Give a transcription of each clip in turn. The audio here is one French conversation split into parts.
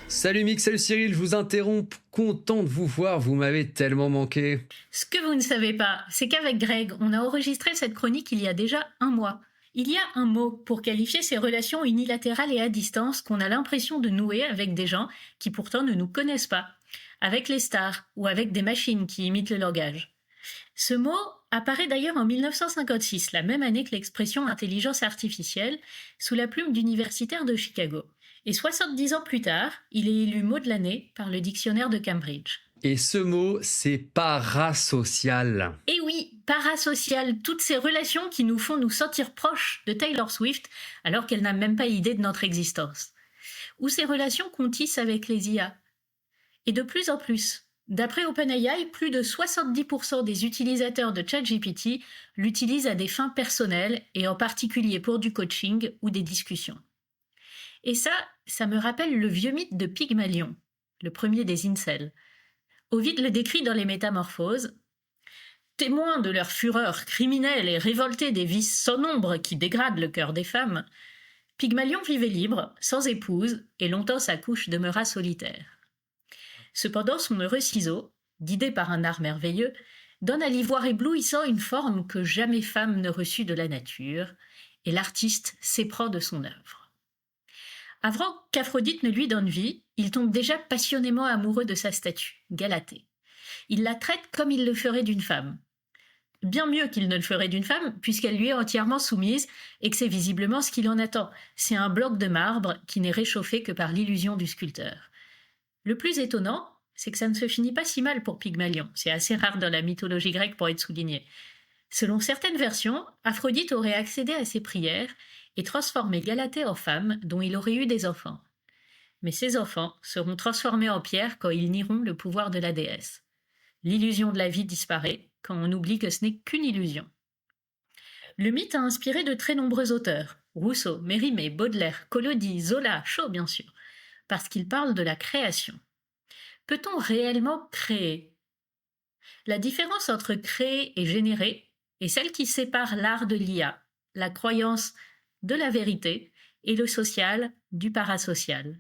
Salut Mick, salut Cyril, je vous interromps, content de vous voir, vous m'avez tellement manqué. Ce que vous ne savez pas, c'est qu'avec Greg, on a enregistré cette chronique il y a déjà un mois. Il y a un mot pour qualifier ces relations unilatérales et à distance qu'on a l'impression de nouer avec des gens qui pourtant ne nous connaissent pas, avec les stars ou avec des machines qui imitent le langage. Ce mot apparaît d'ailleurs en 1956, la même année que l'expression intelligence artificielle, sous la plume d'universitaires de Chicago. Et 70 ans plus tard, il est élu mot de l'année par le dictionnaire de Cambridge. Et ce mot, c'est parasocial. Et oui, parasocial, toutes ces relations qui nous font nous sentir proches de Taylor Swift alors qu'elle n'a même pas idée de notre existence. Ou ces relations qu'on tisse avec les IA. Et de plus en plus. D'après OpenAI, plus de 70% des utilisateurs de ChatGPT l'utilisent à des fins personnelles et en particulier pour du coaching ou des discussions. Et ça me rappelle le vieux mythe de Pygmalion, le premier des incels. Ovide le décrit dans les Métamorphoses. Témoins de leur fureur criminelle et révoltés des vices sans nombre qui dégradent le cœur des femmes, Pygmalion vivait libre, sans épouse, et longtemps sa couche demeura solitaire. Cependant, son heureux ciseau, guidé par un art merveilleux, donne à l'ivoire éblouissant une forme que jamais femme ne reçut de la nature, et l'artiste s'éprend de son œuvre. Avant qu'Aphrodite ne lui donne vie, il tombe déjà passionnément amoureux de sa statue, Galatée. Il la traite comme il le ferait d'une femme. Bien mieux qu'il ne le ferait d'une femme, puisqu'elle lui est entièrement soumise et que c'est visiblement ce qu'il en attend. C'est un bloc de marbre qui n'est réchauffé que par l'illusion du sculpteur. Le plus étonnant, c'est que ça ne se finit pas si mal pour Pygmalion. C'est assez rare dans la mythologie grecque pour être souligné. Selon certaines versions, Aphrodite aurait accédé à ses prières et transformé Galatée en femme dont il aurait eu des enfants. Mais ces enfants seront transformés en pierre quand ils nieront le pouvoir de la déesse. L'illusion de la vie disparaît quand on oublie que ce n'est qu'une illusion. Le mythe a inspiré de très nombreux auteurs, Rousseau, Mérimée, Baudelaire, Collodi, Zola, Shaw bien sûr, parce qu'ils parlent de la création. Peut-on réellement créer ? La différence entre créer et générer est celle qui sépare l'art de l'IA, la croyance de la vérité et le social du parasocial.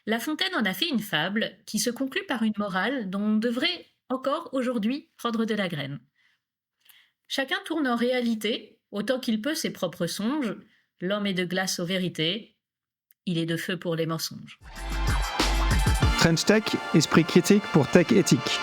La Fontaine en a fait une fable qui se conclut par une morale dont on devrait encore aujourd'hui prendre de la graine. Chacun tourne en réalité, autant qu'il peut, ses propres songes. L'homme est de glace aux vérités, il est de feu pour les mensonges. French Tech, esprit critique pour tech éthique.